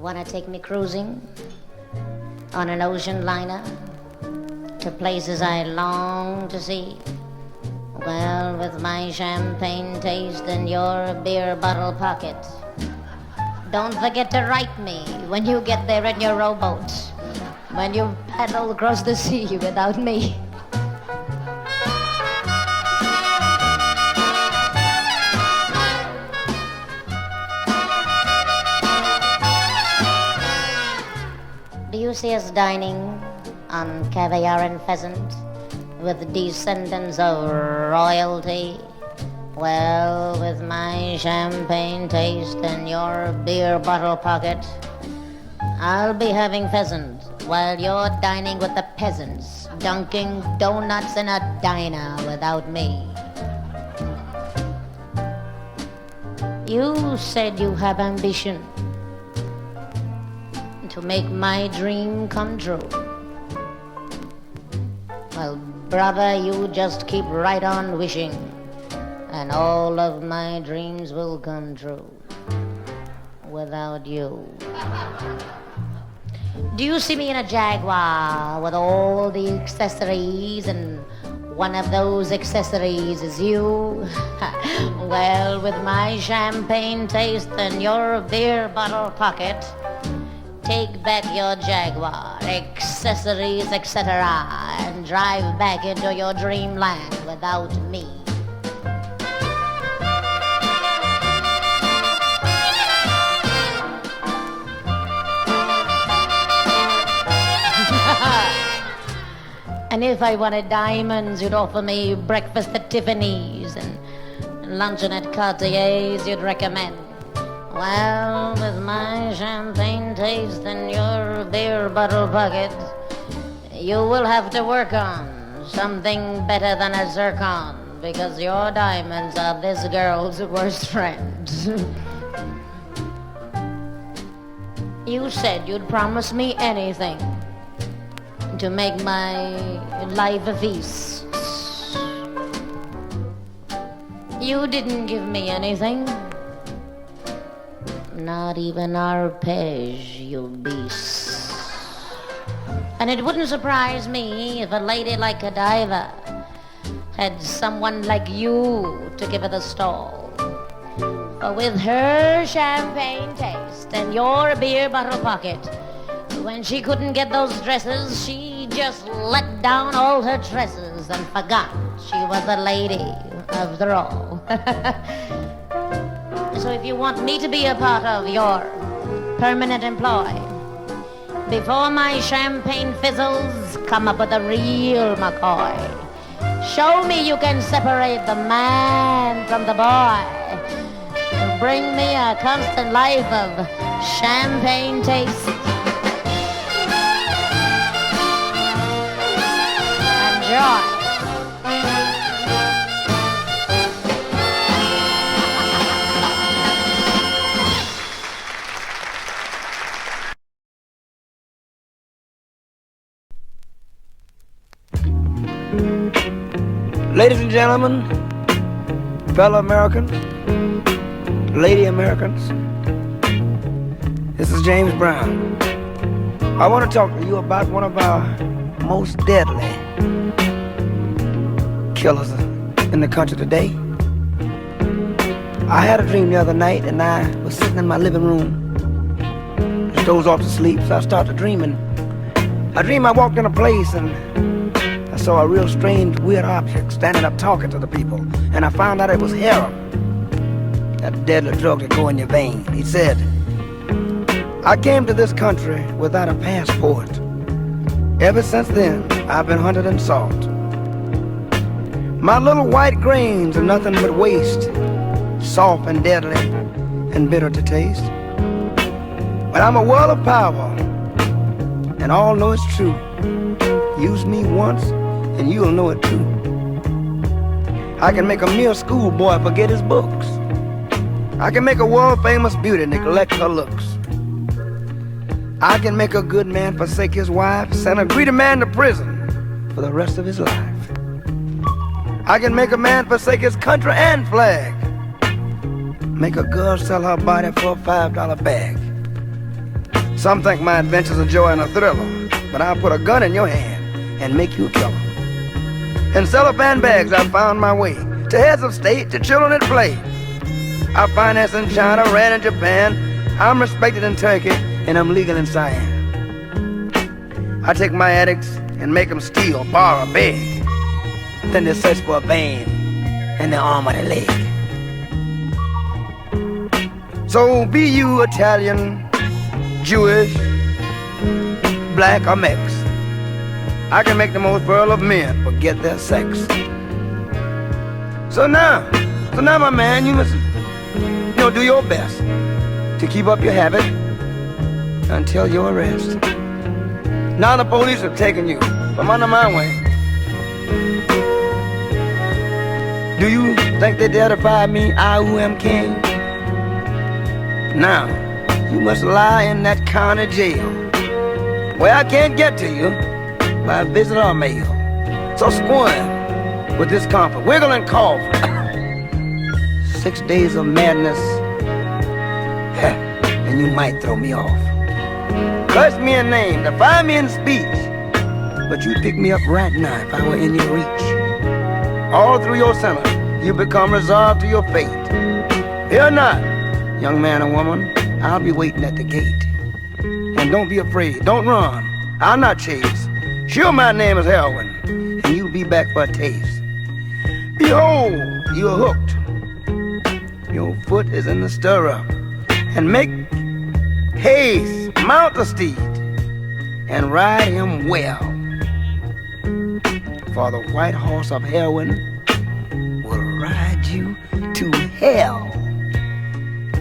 wanna take me cruising on an ocean liner to places I long to see? Well, with my champagne taste and your beer bottle pocket, don't forget to write me when you get there in your rowboat, when you paddle across the sea without me. Do you see us dining on caviar and pheasant with descendants of royalty? Well, with my champagne taste and your beer bottle pocket, I'll be having pheasant while you're dining with the peasants, dunking donuts in a diner without me. You said you have ambition to make my dream come true. Well, brother, you just keep right on wishing, and all of my dreams will come true without you. Do you see me in a Jaguar with all the accessories, and one of those accessories is you? Well, with my champagne taste and your beer bottle pocket, take back your Jaguar, accessories, etc., and drive back into your dreamland without me. And if I wanted diamonds, you'd offer me breakfast at Tiffany's and luncheon at Cartier's you'd recommend. Well, with my champagne taste and your beer bottle pocket, you will have to work on something better than a zircon, because your diamonds are this girl's worst friend. You said you'd promise me anything to make my life a feast. You didn't give me anything. Not even arpege, you beast. And it wouldn't surprise me if a lady like Godiva had someone like you to give her the stall. For with her champagne taste and your beer bottle pocket, when she couldn't get those dresses, she just let down all her tresses and forgot she was a lady after all. So if you want me to be a part of your permanent employ, before my champagne fizzles, come up with a real McCoy. Show me you can separate the man from the boy, and bring me a constant life of champagne taste and joy. Ladies and gentlemen, fellow Americans, lady Americans, this is James Brown. I want to talk to you about one of our most deadly killers in the country today. I had a dream the other night, and I was sitting in my living room, just dozed off to sleep, so I started dreaming. I dreamed I walked in a place and I saw a real strange, weird object standing up talking to the people, and I found out it was heroin, that deadly drug that go in your vein. He said, I came to this country without a passport. Ever since then, I've been hunted and sought. My little white grains are nothing but waste, soft and deadly and bitter to taste. But I'm a world of power, and all know it's true. Use me once, and you'll know it too. I can make a mere schoolboy forget his books. I can make a world-famous beauty neglect her looks. I can make a good man forsake his wife, send a greedy man to prison for the rest of his life. I can make a man forsake his country and flag, make a girl sell her body for a $5 bag. Some think my adventure's a joy and a thriller, but I'll put a gun in your hand and make you a killer. In cellophane bags I found my way to heads of state, to children at play. I finance in China, ran in Japan. I'm respected in Turkey, and I'm legal in Siam. I take my addicts and make them steal, borrow, beg. Then they search for a vein in their arm or their leg. So be you Italian, Jewish, black or mixed, I can make the most virile of men forget their sex. So now my man, you must, do your best to keep up your habit until your arrest. Now the police have taken you from under my wing. Do you think they dare defy me, I who am king? Now, you must lie in that county jail, where I can't get to you by visit or mail. So squirm with discomfort, wiggle and cough. 6 days of madness, and you might throw me off. Curse me in name, defy me in speech, but you'd pick me up right now if I were in your reach. All through your sentence, you become resolved to your fate. Fear not, young man or woman, I'll be waiting at the gate. And don't be afraid, don't run, I'll not chase. Sure, my name is heroin, and you'll be back for a taste. Behold, you're hooked. Your foot is in the stirrup, and make haste, mount the steed, and ride him well. For the white horse of heroin will ride you to hell.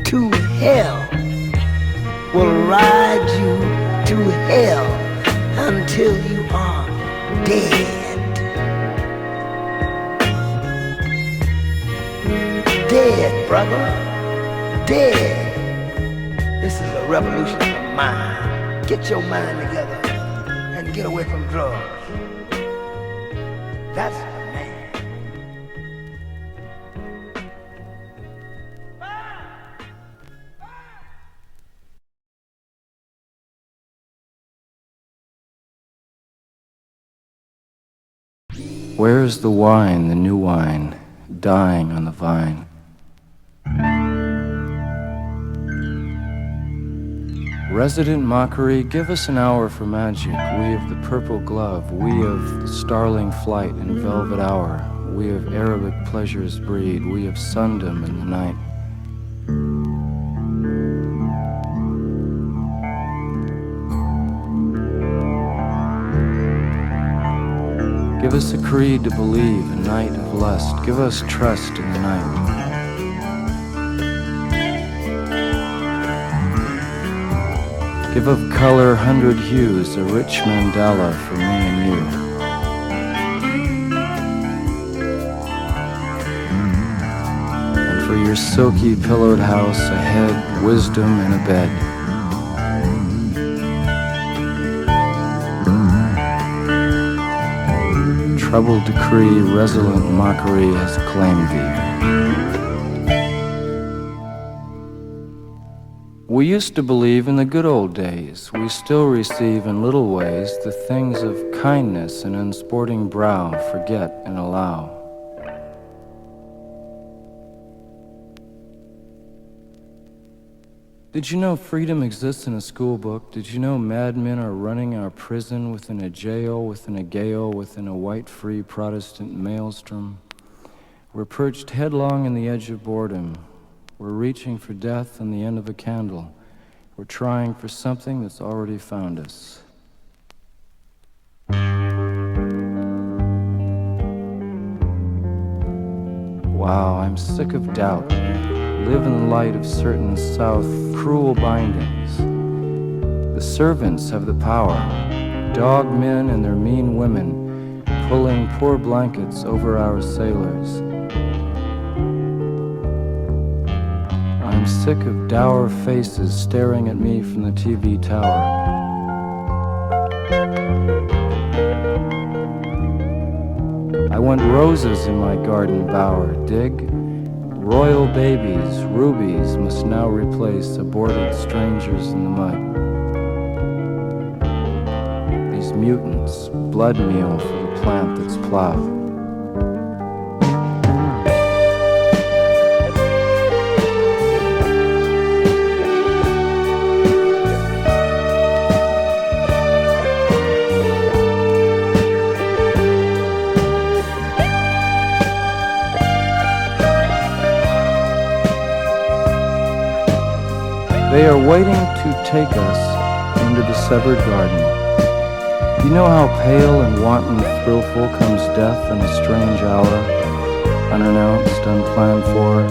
To hell. Will ride you to hell until you are dead. Dead, brother. Dead. This is a revolution of mind. Get your mind together and get away from drugs. That's the man. Where is the wine, the new wine, dying on the vine? Resident mockery, give us an hour for magic. We of the purple glove, we of the starling flight and velvet hour, we of Arabic pleasures breed, we of sundom in the night. Give us a creed to believe, a night of lust. Give us trust in the night. Give of color 100 hues, a rich mandala for me and you. And for your silky pillowed house, a head, wisdom, and a bed. Troubled decree, resolute mockery has claimed thee. We used to believe in the good old days. We still receive in little ways the things of kindness and unsporting brow forget and allow. Did you know freedom exists in a school book? Did you know madmen are running our prison within a jail, within a gale, within a white free Protestant maelstrom? We're perched headlong in the edge of boredom. We're reaching for death on the end of a candle. We're trying for something that's already found us. Wow, I'm sick of doubt. Live in the light of certain South cruel bindings. The servants have the power, dog men and their mean women, pulling poor blankets over our sailors. I'm sick of dour faces staring at me from the TV tower. I want roses in my garden bower, dig? Royal babies, rubies, must now replace aborted strangers in the mud. mutants, blood meal for the plant that's plowed. They are waiting to take us into the severed garden. You know how pale and wanton thrillful comes death in a strange hour, unannounced, unplanned for,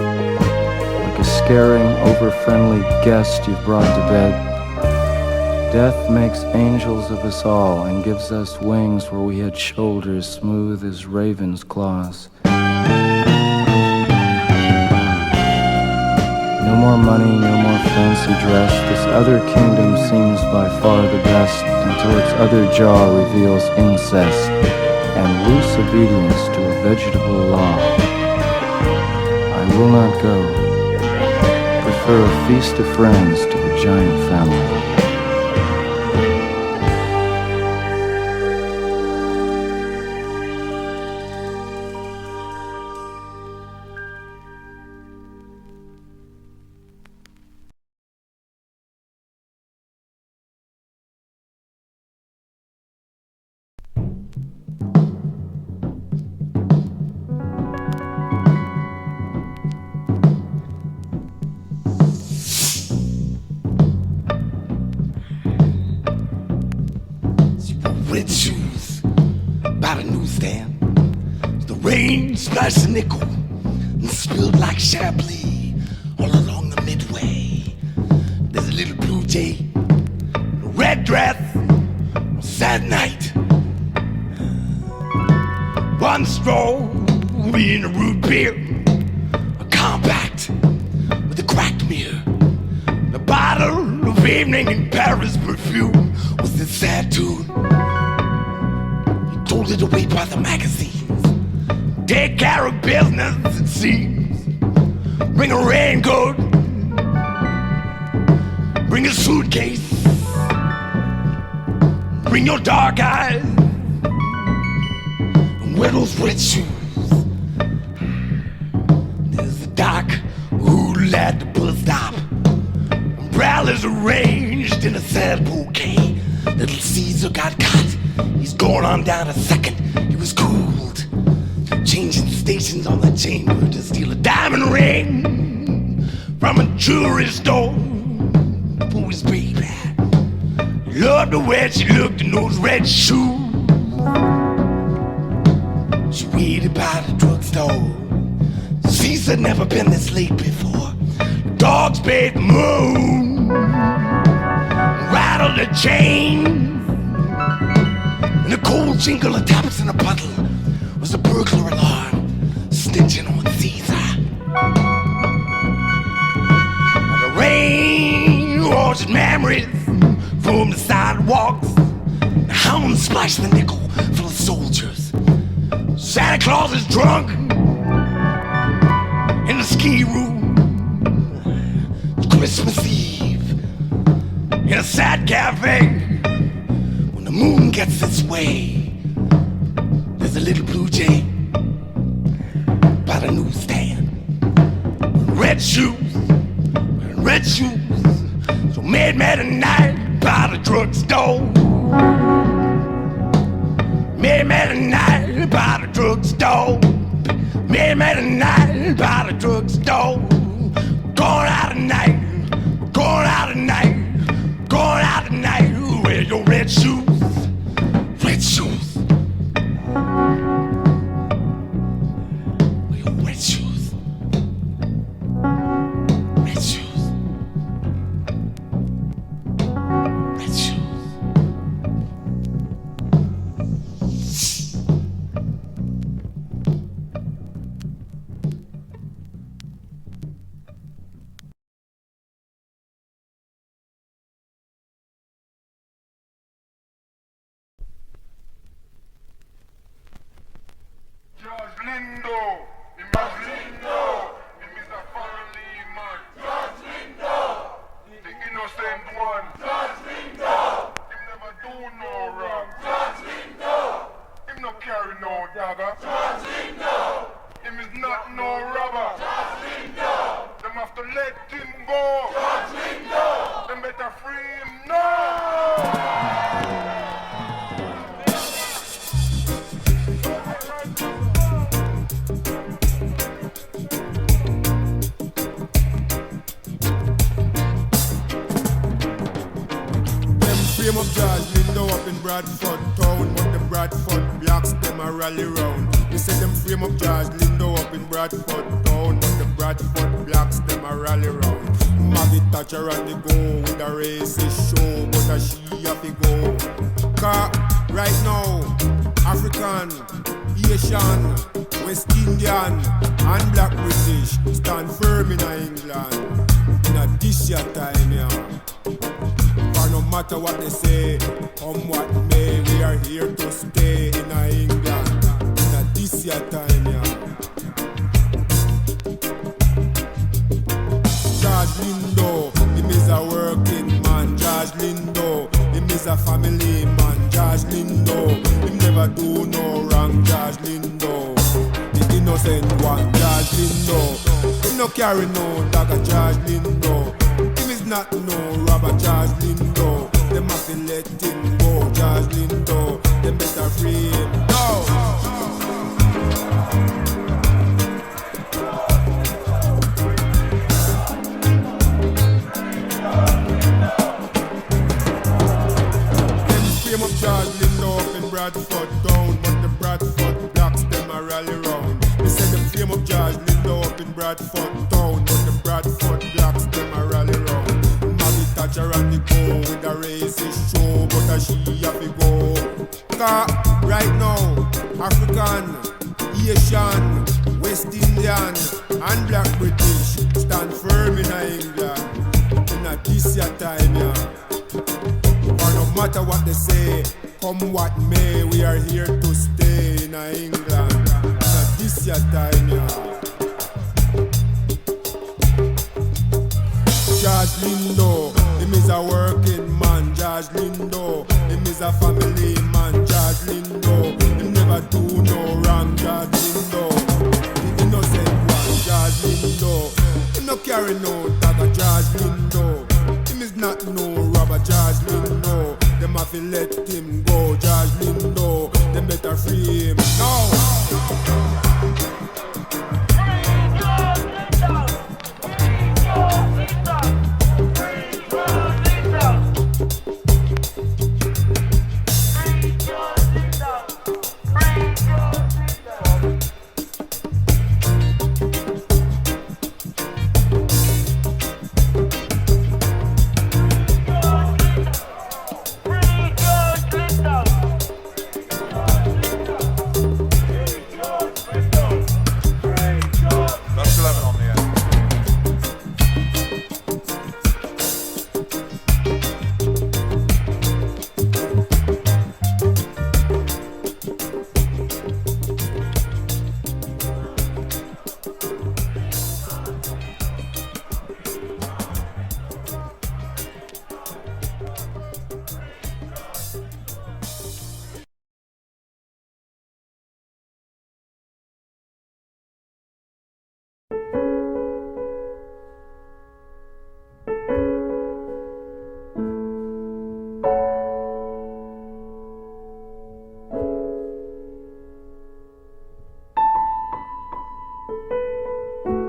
like a scaring, over-friendly guest you've brought to bed. Death makes angels of us all and gives us wings where we had shoulders smooth as ravens' claws. No more money, no more fancy dress. This other kingdom seems by far the best until its other jaw reveals incest and loose obedience to a vegetable law. I will not go. Prefer a feast of friends to a giant family. Red shoes by the newsstand. The rain splashed a nickel and spilled like Chablis all along the midway. There's a little blue jay, a red dress, a sad night. One straw in a root beer, a compact with a cracked mirror, a bottle of evening in Paris perfume was this sad tune. Told it away by the magazines. Take care of business, it seems. Bring a raincoat. Bring a suitcase. Bring your dark eyes. And wear those red shoes. There's the dock who'll at the bus stop. Umbrellas arranged in a sad bouquet. Little Caesar got caught. He's going on down a second. He was cooled, changing stations on the chamber to steal a diamond ring from a jewelry store for his baby. Loved the way she looked in those red shoes. She waited by the drugstore. Caesar never been this late before. The dogs bathed the moon, rattled the chain. And the cold jingle of taps in a puddle was a burglar alarm snitching on Caesar. And the rain washed memories from the sidewalks. The hounds splashed the nickel full of soldiers. Santa Claus is drunk in the ski room. It's Christmas Eve in a sad cafe. The moon gets its way. There's a little blue jay by the newsstand. Red shoes, red shoes. So made tonight by the drugstore. Made tonight by the drugstore. Made tonight by the drugstore. Going out tonight, going out tonight, going out tonight. Wear your red shoes. Red shoes. Your red shoes. Red shoes. Red shoes. no dagger. Judge Lindo. Him is not no robber. Judge Lindo. Them have to let him go. Judge Lindo. Them better free him now. Frame up George Lindo up in Bradford town, but the Bradford blacks them a rally round. They say them frame up George Lindo up in Bradford town, but the Bradford blacks them a rally round. Maggie Thatcher on the go with a racist show, but a she have to go. Car right now, African, Asian, West Indian, and Black British stand firm in England. In a this year time, yeah. No matter what they say, come what may, we are here to stay in England. In this year time, yeah. George Lindo, him is a working man. George Lindo, him is a family man. George Lindo, him never do no wrong. George Lindo, the innocent one. George Lindo, him no carry no dagger. George Lindo, not no robber. George Lindo, them have to let him go. George Lindo, them better free him. No. Them frame up George Lindo up in Bradford town, but the Bradford blacks them a rally round. They said them frame up George Lindo up in Bradford town, but the Bradford blacks them a rally round. Thatcher on the go with a racist show, but a she have to go. Cause right now, African, Asian, West Indian, and Black British stand firm in England. In a this year time, yeah. For no matter what they say, come what may, we are here to stay in England. In a this year time, yeah. George Lindo, him is a working man. George Lindo, him is a family man. George Lindo, him never do no wrong. George Lindo, the innocent one. George Lindo, him no carry no dagger. George Lindo, him is not no robber. George Lindo, them have to let him go. George Lindo, them better free him now.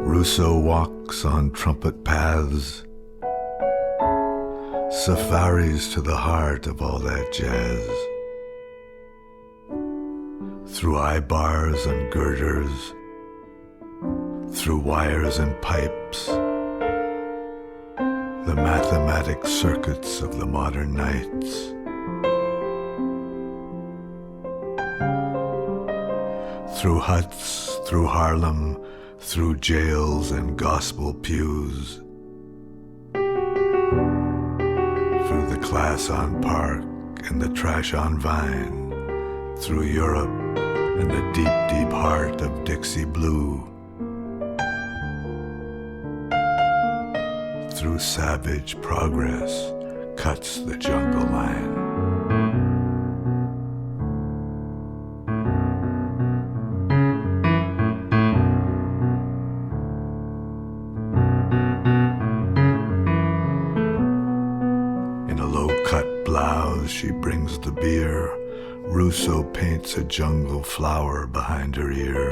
Rousseau walks on trumpet paths, safaris to the heart of all that jazz. Through eye bars and girders, through wires and pipes, the mathematic circuits of the modern nights. Through huts, through Harlem, through jails and gospel pews, through the class on Park and the trash on Vine, through Europe and the deep, deep heart of Dixie Blue, through savage progress cuts the jungle line. beer, Rousseau paints a jungle flower behind her ear.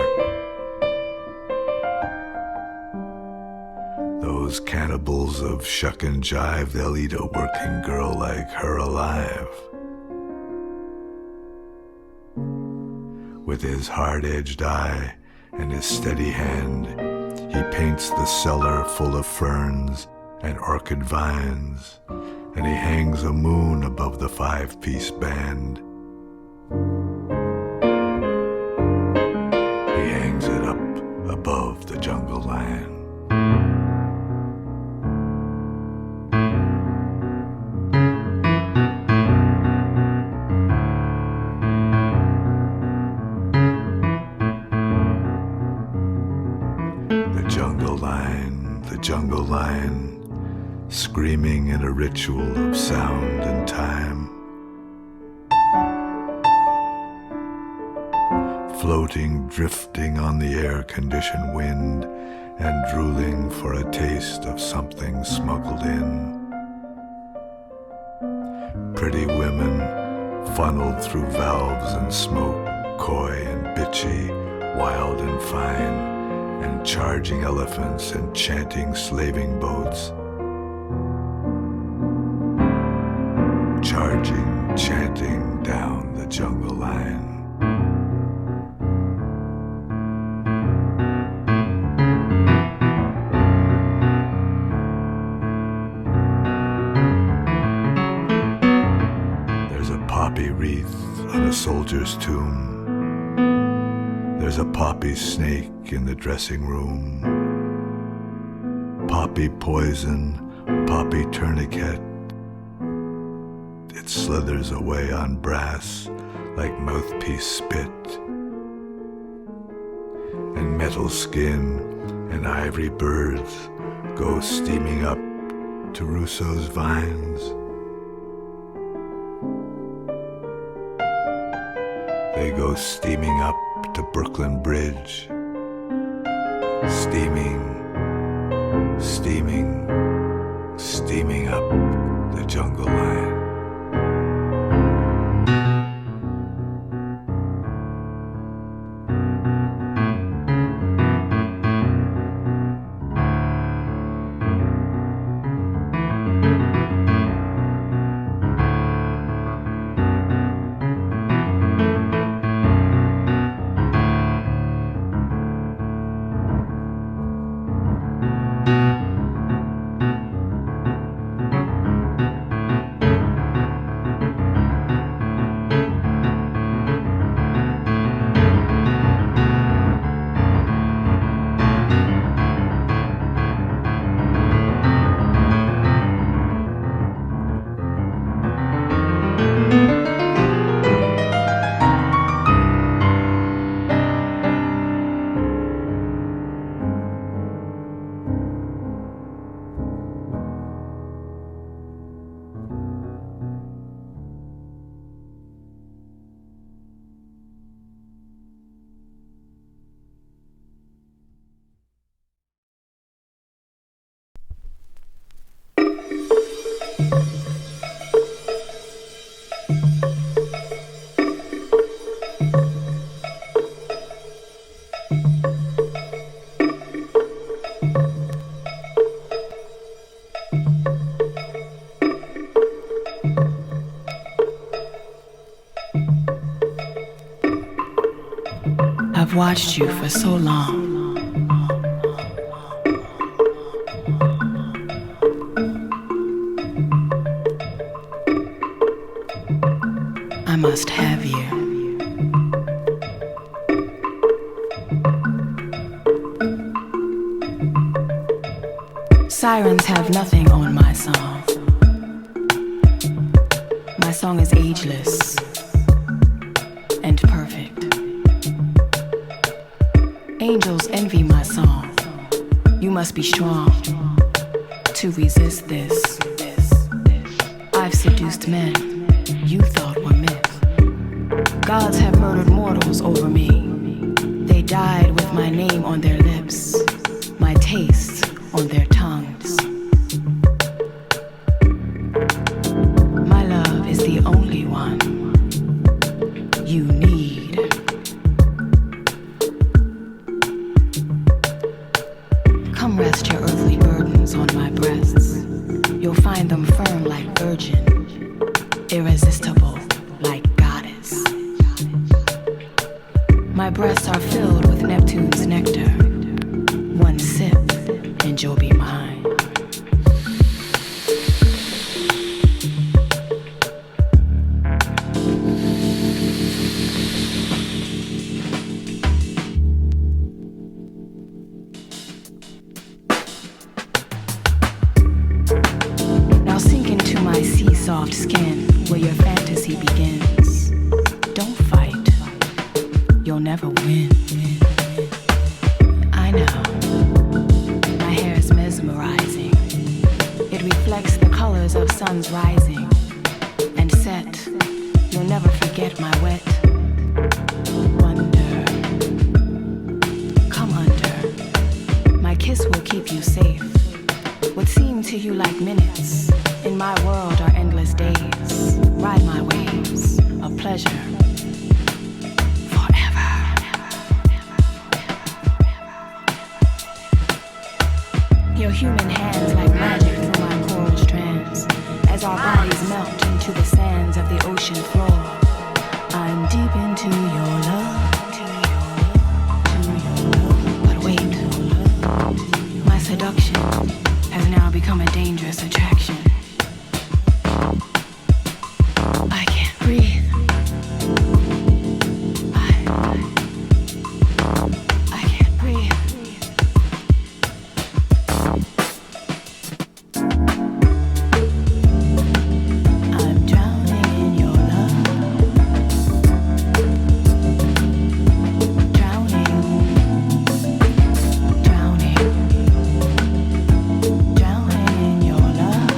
Those cannibals of shuck and jive, they'll eat a working girl like her alive. With his hard-edged eye and his steady hand, he paints the cellar full of ferns and orchid vines, and he hangs a moon above the five-piece band. He hangs it up above the jungle lion. The jungle lion, screaming in a ritual of sound and time, floating, drifting on the air-conditioned wind, and drooling for a taste of something smuggled in. Pretty women funneled through valves and smoke, coy and bitchy, wild and fine, and charging elephants and chanting slaving boats. Charging, chanting down the jungle line. There's a poppy wreath on a soldier's tomb. There's a poppy snake in the dressing room. Poppy poison, poppy tourniquet. It slithers away on brass like mouthpiece spit. And metal skin and ivory birds go steaming up to Rousseau's vines. They go steaming up to Brooklyn Bridge. Steaming, steaming, steaming up the jungle line. I've watched you for so long. I must have you. Sirens have nothing on my song. My song is ageless and perfect. Angels envy my song. You must be strong to resist this. I've seduced men you thought were myth. Gods have murdered mortals over me. They died with my name on their lips, my taste on their tongues. My love is the only one virgin, irresistible like goddess. My breasts are filled with Neptune's nectar. One sip and you'll be mine. Now sink into my sea-soft skin where your fantasy begins. Don't fight, you'll never win. I know, my hair is mesmerizing. It reflects the colors of suns rising and set. You'll never forget my wet wonder. Come under, my kiss will keep you safe. What seem to you like minutes, in my world are endless days. Ride my waves of pleasure forever. Your human hands like magic through my coral strands. As our bodies melt into the sands of the ocean floor, I'm deep into your love. But wait, my seduction has now become a dangerous attraction. I can't breathe. I can't breathe. I'm drowning in your love. Drowning. Drowning in your love.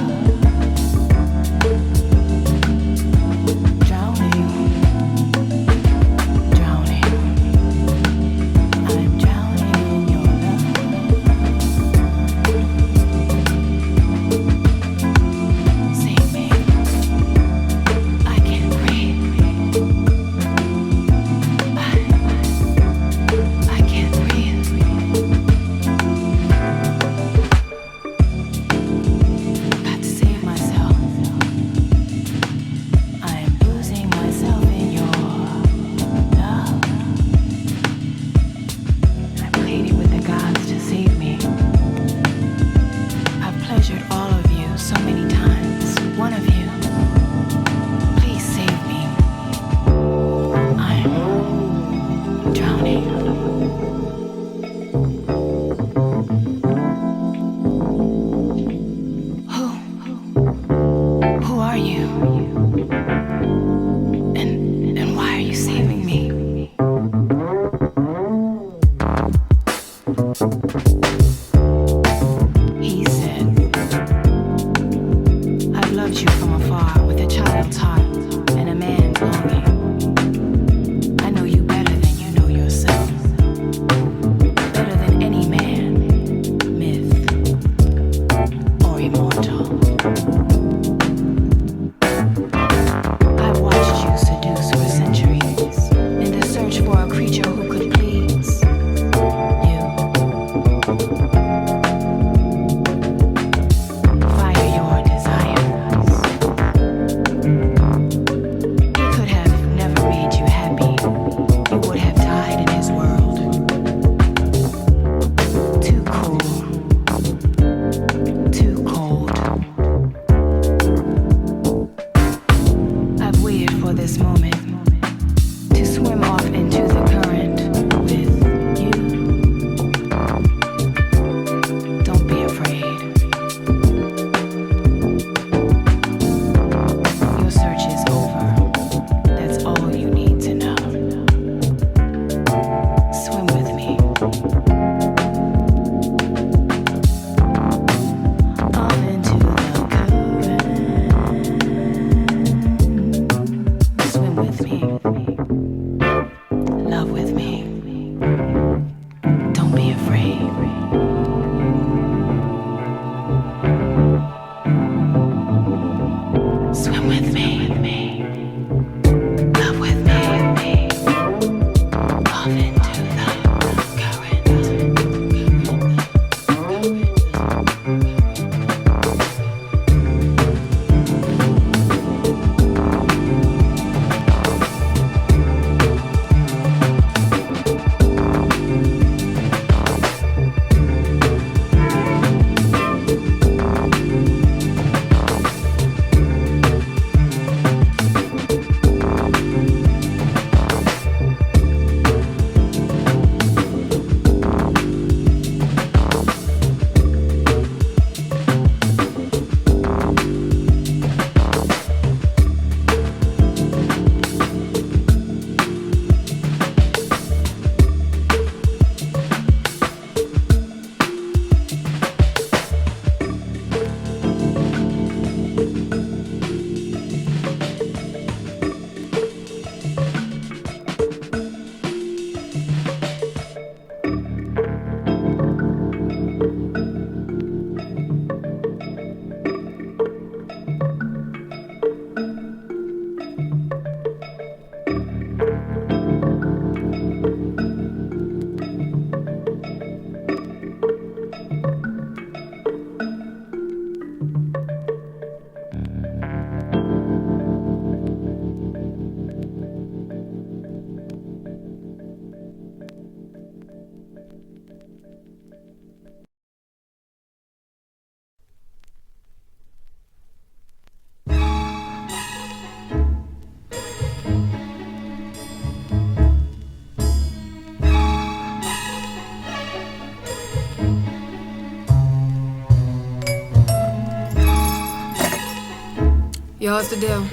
Yo, what's the deal?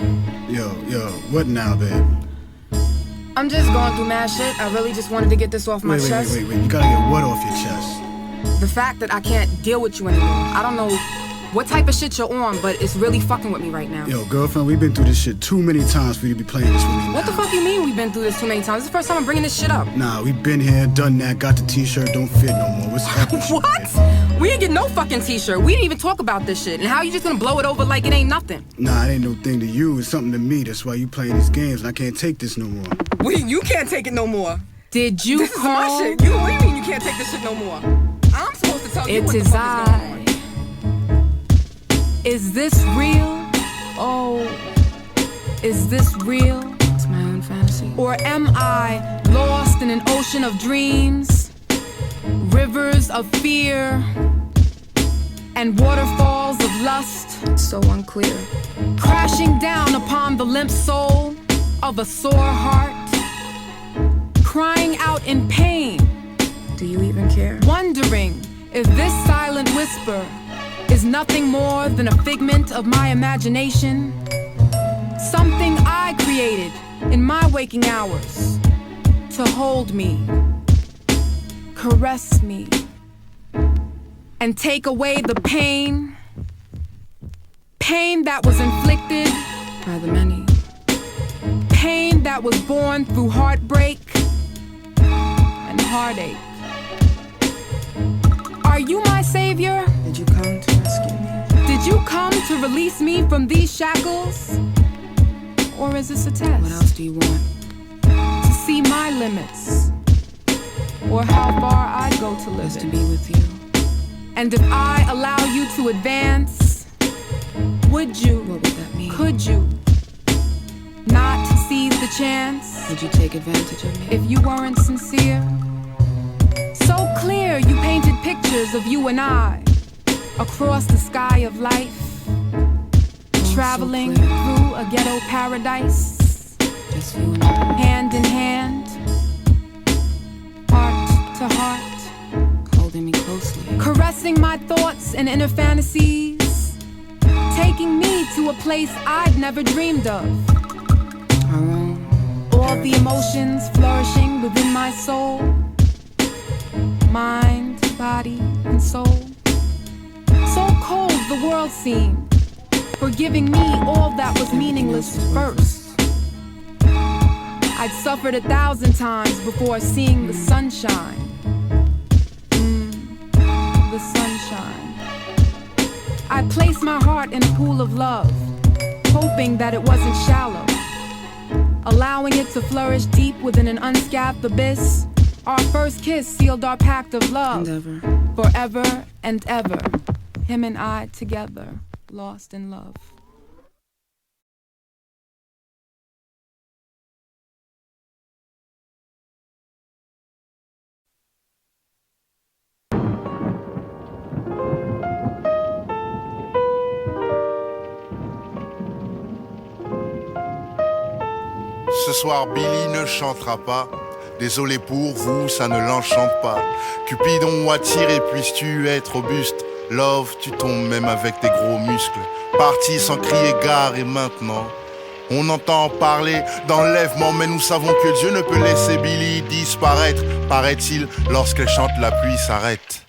Yo, what now, babe? I'm just going through mad shit. I really just wanted to get this off my chest. Wait. You gotta get what off your chest? The fact that I can't deal with you anymore. I don't know what type of shit you're on, but it's really fucking with me right now. Yo, girlfriend, we've been through this shit too many times for you to be playing this with me now. What the fuck you mean we've been through this too many times? This is the first time I'm bringing this shit up. Nah, we've been here, done that, got the t-shirt, don't fit no more. What's happening? What? We didn't get no fucking t-shirt. We didn't even talk about this shit. And how you just gonna blow it over like it ain't nothing? Nah, it ain't no thing to you. It's something to me. That's why you playing these games and I can't take this no more. You can't take it no more. Did you This call? is my shit. What do you mean you can't take this shit no more? I'm supposed to tell you what the It is fuck is going on. Is this real? Oh, is this real? It's my own fantasy. Or am I lost in an ocean of dreams, rivers of fear, and waterfalls of lust? It's so unclear. Crashing down upon the limp soul of a sore heart, crying out in pain. Do you even care? Wondering if this silent whisper is nothing more than a figment of my imagination. Something I created in my waking hours to hold me, caress me, and take away the pain. Pain that was inflicted by the many. Pain that was born through heartbreak and heartache. Are you my savior? Did you come to rescue me? Did you come to release me from these shackles? Or is this a test? What else do you want? To see my limits, or how far I'd go to live. Just to be with you. And if I allow you to advance, would you? What would that mean? Could you not seize the chance? Would you take advantage of me? If you weren't sincere? So clear you painted pictures of you and I across the sky of life, traveling so through a ghetto paradise, just you and I, hand in hand, heart to heart, holding me closely, caressing my thoughts and inner fantasies, taking me to a place I'd never dreamed of. Our own all paradise. The emotions flourishing within my soul, mind, body, and soul. So cold the world seemed, for giving me all that was meaningless first. I'd suffered 1,000 times before seeing the sunshine. The sunshine. I placed my heart in a pool of love, hoping that it wasn't shallow, allowing it to flourish deep within an unscathed abyss. Our first kiss sealed our pact of love, and ever. Forever and ever. Him and I together, lost in love. Ce soir, Billy ne chantera pas. Désolé pour vous, ça ne l'enchante pas. Cupidon attiré, puisses-tu être robuste. Love, tu tombes même avec tes gros muscles. Parti sans crier gare et maintenant on entend parler d'enlèvement, mais nous savons que Dieu ne peut laisser Billy disparaître. Paraît-il, lorsqu'elle chante, la pluie s'arrête.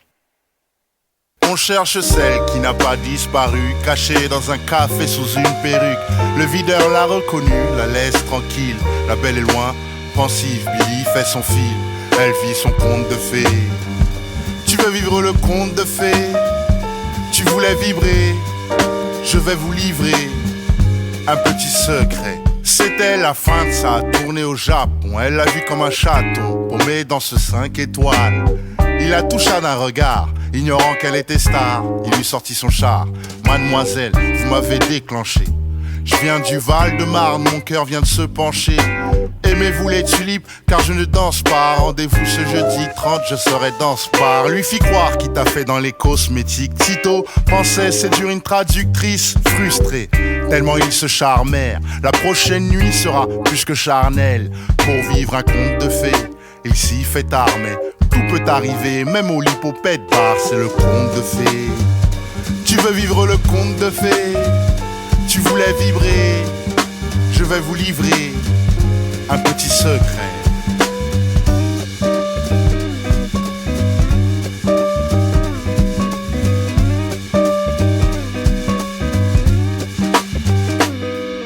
On cherche celle qui n'a pas disparu, cachée dans un café sous une perruque. Le videur l'a reconnue, la laisse tranquille. La belle est loin, pensive, Billy fait son fil. Elle vit son conte de fées. Tu veux vivre le conte de fées? Tu voulais vibrer? Je vais vous livrer un petit secret. C'était la fin de sa tournée au Japon. Elle l'a vu comme un chaton, paumé dans ce 5 étoiles. Il la toucha d'un regard, ignorant qu'elle était star. Il lui sortit son char. Mademoiselle, vous m'avez déclenché. Je viens du Val-de-Marne, mon cœur vient de se pencher. Aimez-vous les tulipes, car je ne danse pas. Rendez-vous ce jeudi 30, je serai dans ce bar. Lui fit croire qu'il t'a fait dans les cosmétiques. Tito pensait séduire une traductrice frustrée, tellement ils se charmèrent. La prochaine nuit sera plus que charnelle. Pour vivre un conte de fées, il s'y fait tard, mais tout peut arriver. Même au Lipopette bar, c'est le conte de fées. Tu veux vivre le conte de fées? tu voulais vibrer, je vais vous livrer un petit secret.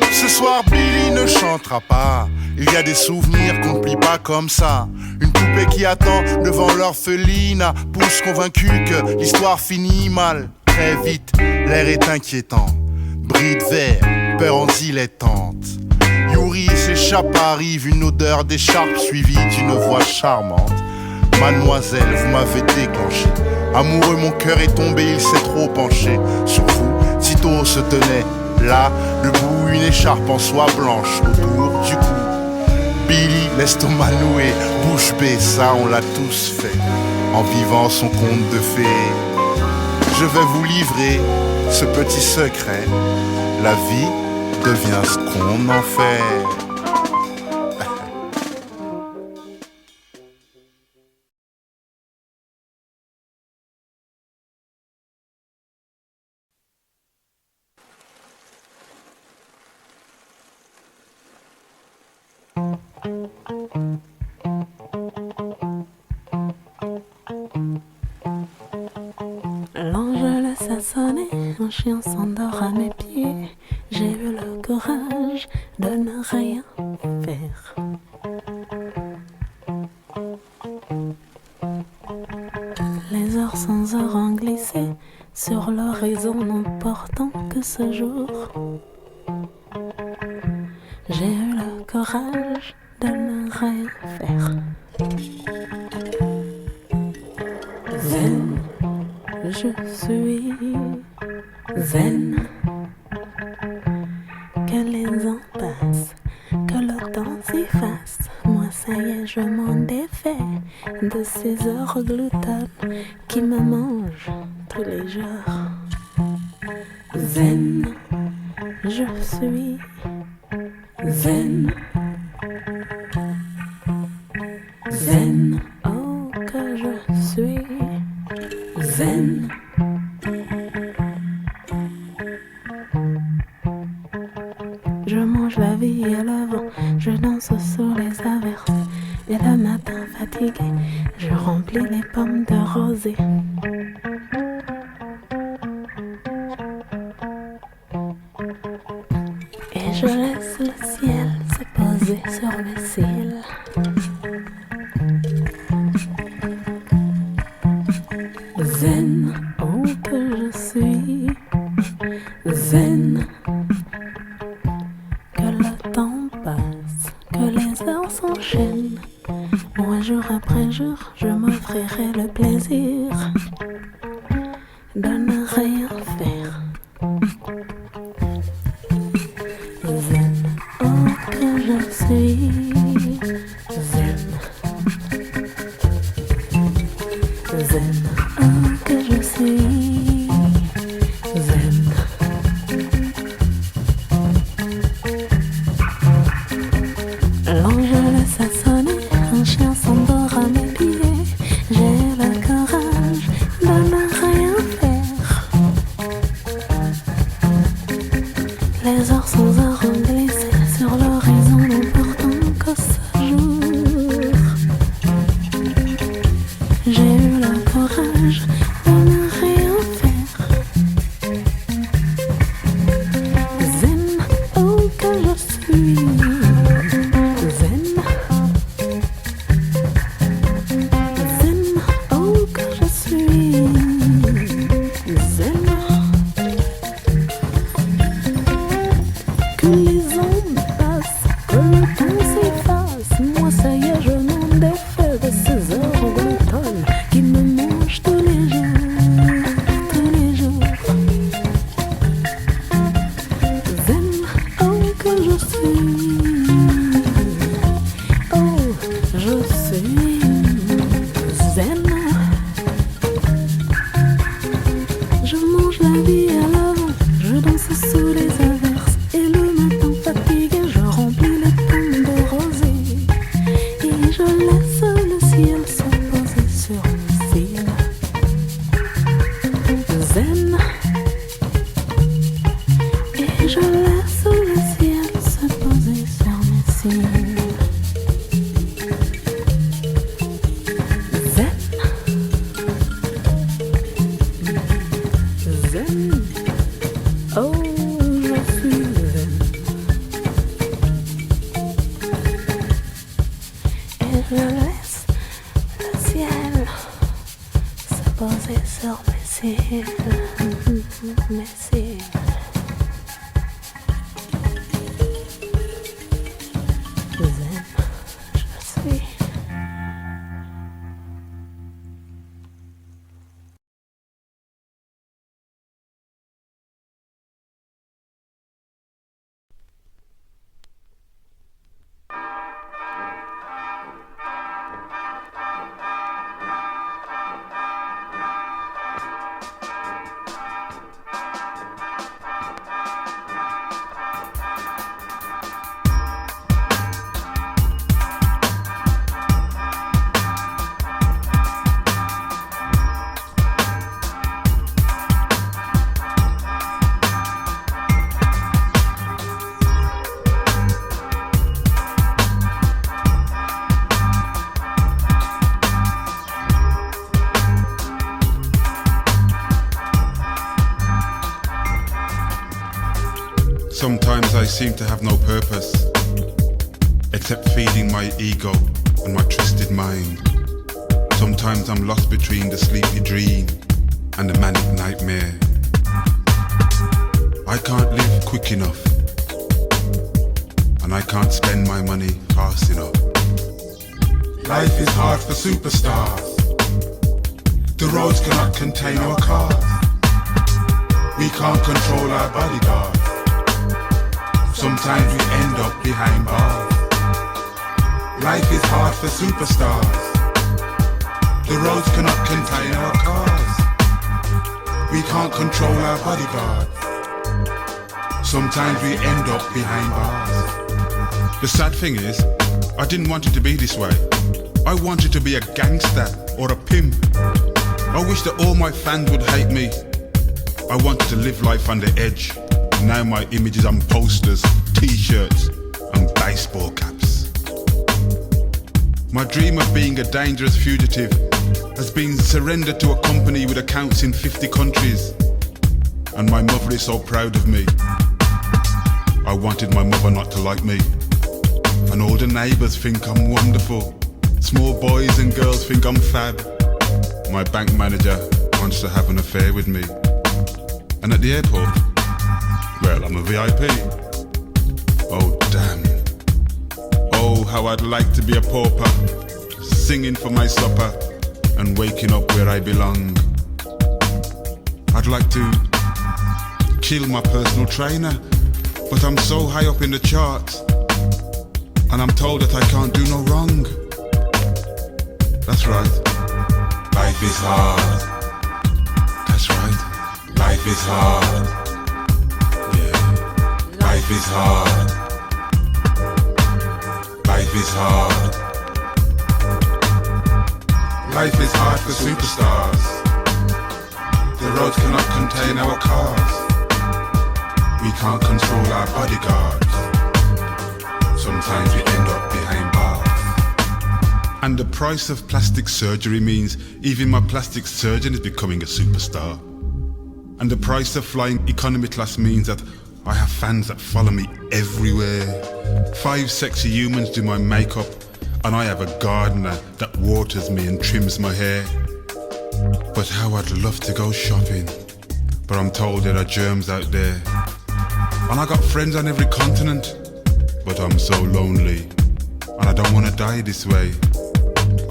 Ce soir Billy ne chantera pas. Il y a des souvenirs qu'on ne plie pas comme ça. Une poupée qui attend devant l'orphelinat pousse convaincu que l'histoire finit mal. Très vite, l'air est inquiétant. Bris de verre, peur en dilettante. Yuri s'échappe, arrive une odeur d'écharpe suivie d'une voix charmante. Mademoiselle, vous m'avez déclenché. Amoureux, mon cœur est tombé, il s'est trop penché sur vous. Tito se tenait là, debout, une écharpe en soie blanche autour du cou. Billy, l'estomac noué, bouche bée, ça on l'a tous fait, en vivant son conte de fées. Je vais vous livrer ce petit secret, la vie devient ce qu'on en fait. L'angelus a sonné, un chien s'endort à mes pieds. J'ai eu le courage de ne rien faire. Les heures sans heures ont glissé sur l'horizon, n'important que ce jour. J'ai eu le courage de ne rien faire. Zen, je suis zen. Que les ans passent, que le temps s'efface. Moi ça y est, je m'en défais de ces heures gloutonnes qui me mangent tous les jours. Zen, je suis zen. Zen, oh que je suis zen. Je mange la vie et le vent, je danse sous les averses. Et le matin fatigué, je remplis les pommes de rosée. Et je laisse le ciel se poser sur mes cils. Zen, oh que je suis zen. Que le temps passe, que les heures s'enchaînent. Moi jour après jour, je m'offrirai le plaisir de ne rien faire. Zen, oh que je suis zen. Zen, oh que je suis zen. L'angelus a sonné, un chien s'endort à mes pieds. J'ai le courage de ne rien faire. Les heures sans heures ont glissé sur l'horizon, n'important que ce jour. J'ai eu le courage de ne rien faire. Zen, oh que je suis zen. Zen, oh que je suis zen. Que les ondes passent, que le temps s'efface. Moi ça y est, je m'en défais de ces heures gloutonnes qui posé sur mes cils, mes cils. Zen, je suis. Sometimes I seem to have no purpose, except feeding my ego and my twisted mind. Sometimes I'm lost between the sleepy dream and the manic nightmare. I can't live quick enough, and I can't spend my money fast enough. Life is hard for superstars. The roads cannot contain our cars. We can't control our bodyguards. Sometimes we end up behind bars. Life is hard for superstars. The roads cannot contain our cars. We can't control our bodyguards. Sometimes we end up behind bars. The sad thing is, I didn't want it to be this way. I wanted to be a gangster or a pimp. I wish that all my fans would hate me. I wanted to live life on the edge. Now my image is on posters, t-shirts and baseball caps. My dream of being a dangerous fugitive has been surrendered to a company with accounts in 50 countries. And my mother is so proud of me. I wanted my mother not to like me. And all the neighbours think I'm wonderful. Small boys and girls think I'm fab. My bank manager wants to have an affair with me. And at the airport, well, I'm a VIP. Oh, damn. Oh, how I'd like to be a pauper, singing for my supper and waking up where I belong. I'd like to kill my personal trainer, but I'm so high up in the charts, and I'm told that I can't do no wrong. That's right. Life is hard. That's right. Life is hard. Life is hard. Life is hard. Life is hard for superstars. The roads cannot contain our cars. We can't control our bodyguards. Sometimes we end up behind bars. And the price of plastic surgery means even my plastic surgeon is becoming a superstar. And the price of flying economy class means that I have fans that follow me everywhere. 5 sexy humans do my makeup, and I have a gardener that waters me and trims my hair. But how I'd love to go shopping, but I'm told there are germs out there. And I got friends on every continent, but I'm so lonely, and I don't want to die this way.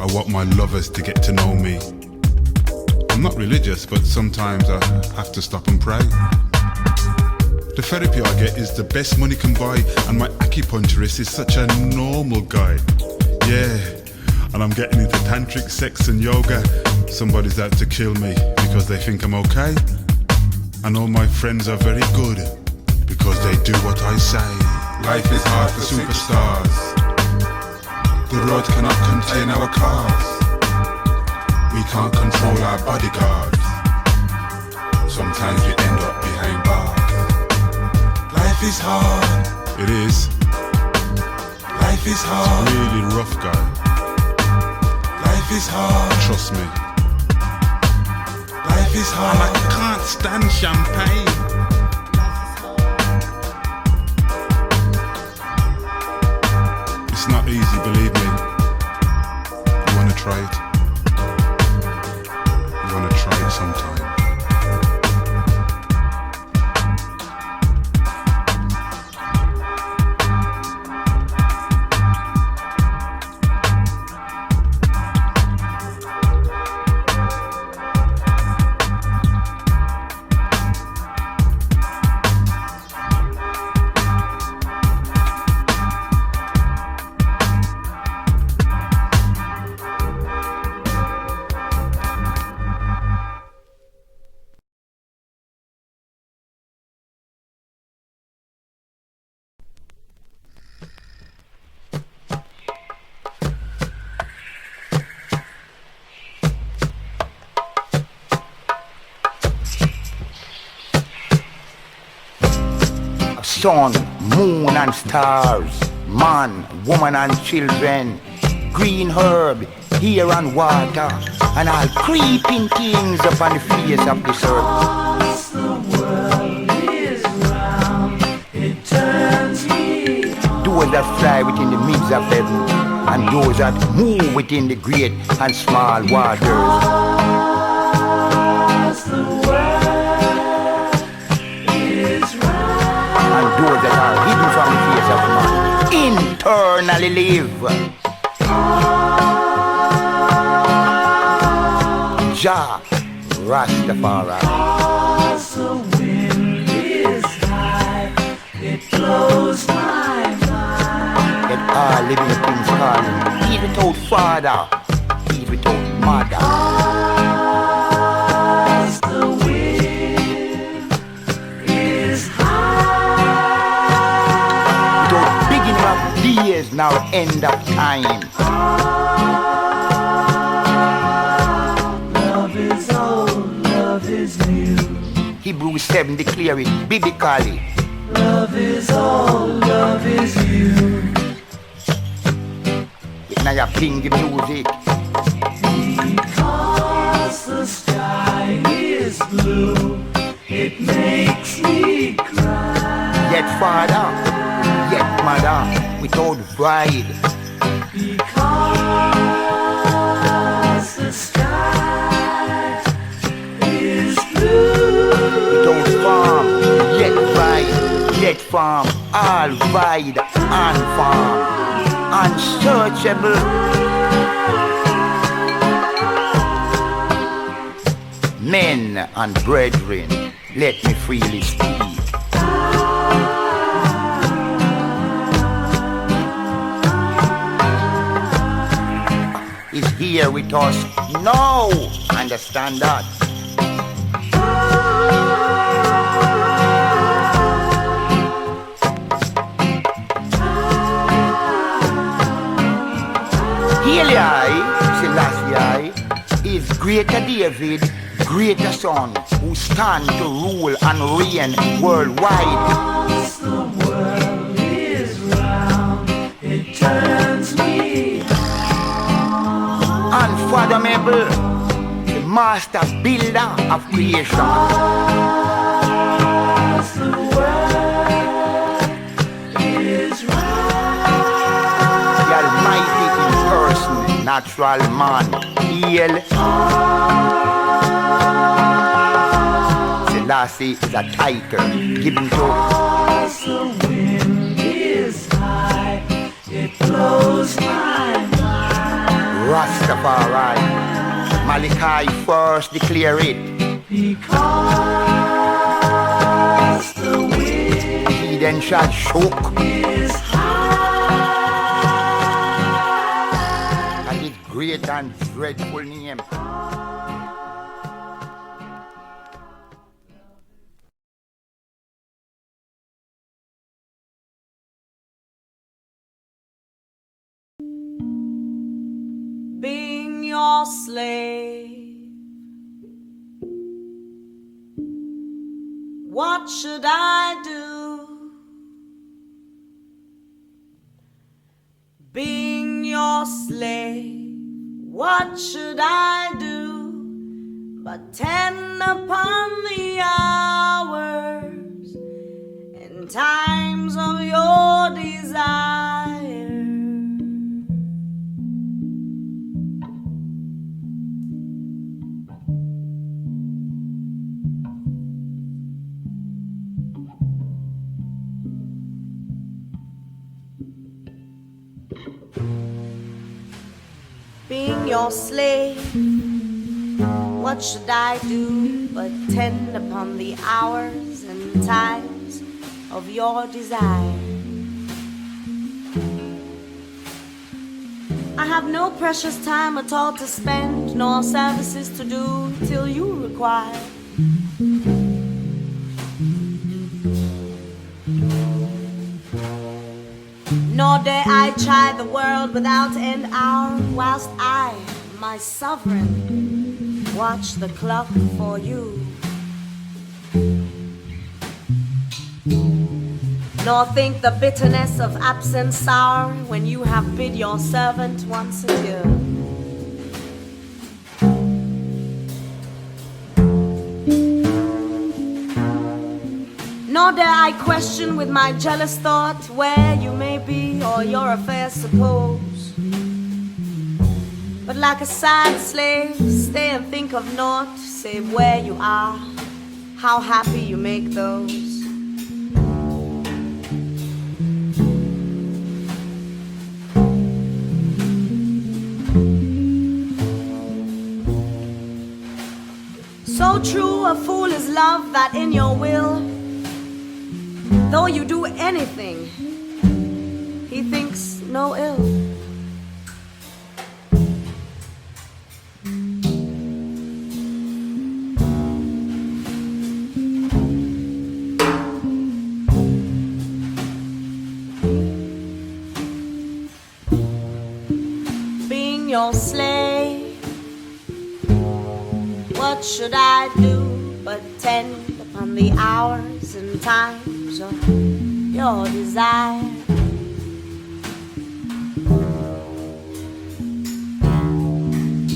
I want my lovers to get to know me. I'm not religious, but sometimes I have to stop and pray. The therapy I get is the best money can buy, and my acupuncturist is such a normal guy. Yeah, and I'm getting into tantric sex and yoga. Somebody's out to kill me because they think I'm okay. And all my friends are very good because they do what I say. Life is hard for superstars. The roads cannot contain our cars. We can't control our bodyguards. Sometimes we end up behind bars. Life is hard. It is. Life is hard. It's really rough, guy. Life is hard. Trust me. Life is hard. And I can't stand champagne. It's not easy, believe me. You wanna try it? You wanna try sun, moon and stars, man, woman and children, green herb, air and water, and all creeping things upon the face of this earth. The world is round, it turns me on. Those that fly within the midst of heaven, and those that move within the great and small waters. The world is round, and those that are hidden from the face of man internally live. Jah Rastafari. As the wind is high, it blows my mind. That all living things call him. He's without father, he's without mother. As the wind is high, without beginning of days nor end of time. Love is old, love is new. Hebrews 7 declare it biblically. Love is old, love is you. Now you ping the music. Because the sky is blue, it makes me cry. Yet father, yet mother, without bride. Because the sky is blue. Without farm, yet bride, yet farm, all bride and farm. Unsearchable. Men and brethren, let me freely speak. Is here with us now. Understand that? Eli, Selassie, is greater David, greater son, who stand to rule and reign worldwide. As the world is round, it turns me on. Unfathomable, the master builder of creation. As the world is round, The Almighty in person, natural man, heal. Selassie is a title given to. as the wind is high, it blows my mind. Rastafari. Malachi first declare it. Because the wind He then shall shook is high, at his great and dreadful name. Being your slave, what should I do? Being your slave, what should I do? But tend upon the hours and times of your desire. Being your slave, what should I do but tend upon the hours and times of your desire? I have no precious time at all to spend, nor services to do till you require. Nor dare I try the world without end hour, whilst I, my sovereign, watch the clock for you. nor think the bitterness of absence sour when you have bid your servant once adieu. Nor dare I question with my jealous thought where you may be or your affairs suppose. But like a sad slave, stay and think of naught save where you are, how happy you make those. So true a fool is love that in your will, though you do anything, he thinks no ill. Being your slave, what should I do but tend upon the hours and times of your desire?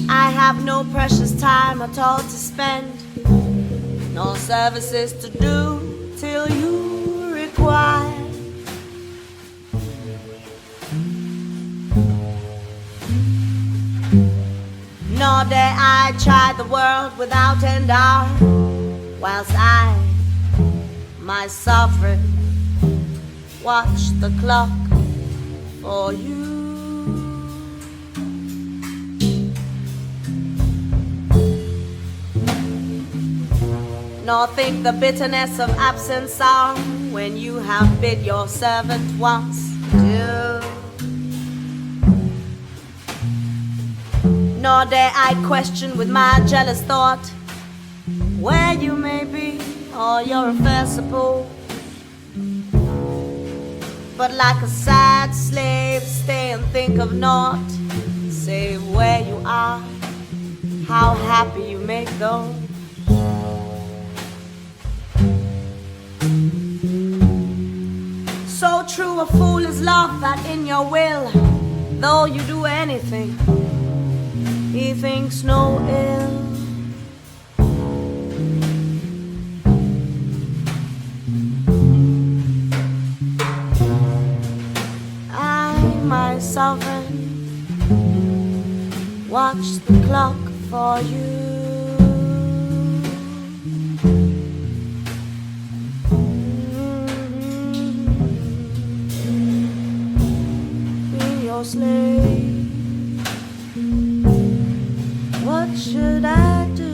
I have no precious time at all to spend, nor services to do till you require. Nor dare I try the world without end hour, whilst I, my sovereign, watch the clock for you. Nor think the bitterness of absence sour when you have bid your servant once adieu. Nor dare I question with my jealous thought where you may be or your affairs suppose. But like a sad slave, stay and think of naught save where you are, how happy you make those. So true a fool is love that in your will, though you do anything, he thinks no ill. I, my sovereign, watch the clock for you. Be your slave. What should I do?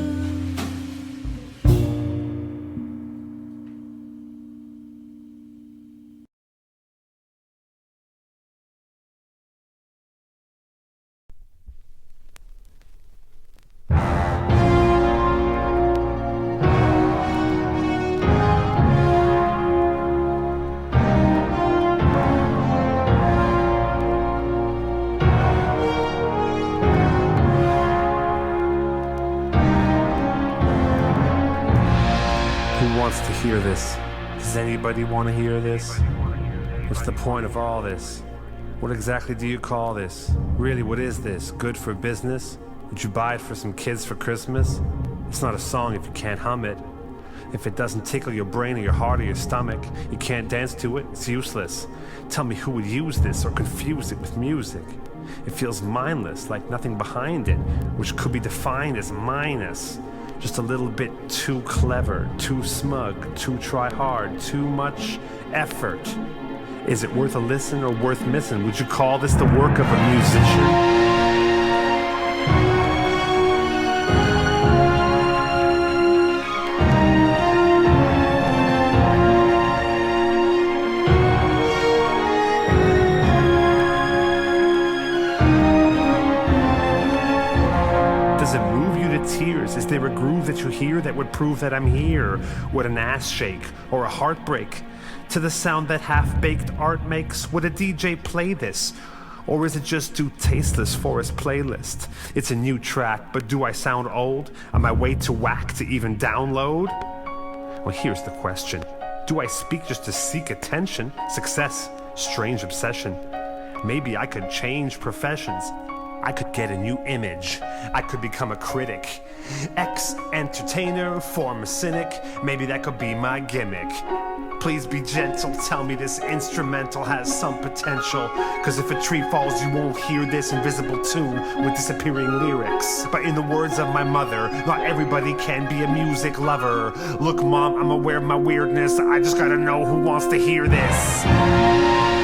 To hear this. Does anybody want to hear this? What's the point of all this? What exactly do you call this? Really, what is this? Good for business? Would you buy it for some kids for Christmas? It's not a song if you can't hum it. If it doesn't tickle your brain or your heart or your stomach, you can't dance to it, it's useless. Tell me who would use this or confuse it with music. It feels mindless, like nothing behind it, which could be defined as minus. Just a little bit too clever, too smug, too try hard, too much effort. Is it worth a listen or worth missing? Would you call this the work of a musician? Tears? Is there a groove that you hear that would prove that I'm here? Would an ass shake or a heartbreak to the sound that half-baked art makes? Would a DJ play this? Or is it just too tasteless for his playlist? It's a new track, but do I sound old? Am I way too whack to even download? Well, here's the question. Do I speak just to seek attention? Success, strange obsession. Maybe I could change professions. I could get a new image. I could become a critic. Ex-entertainer, former cynic. Maybe that could be my gimmick. Please be gentle, tell me this instrumental has some potential. Cause if a tree falls, you won't hear this invisible tune with disappearing lyrics. But in the words of my mother, not everybody can be a music lover. Look, Mom, I'm aware of my weirdness. I just gotta know who wants to hear this.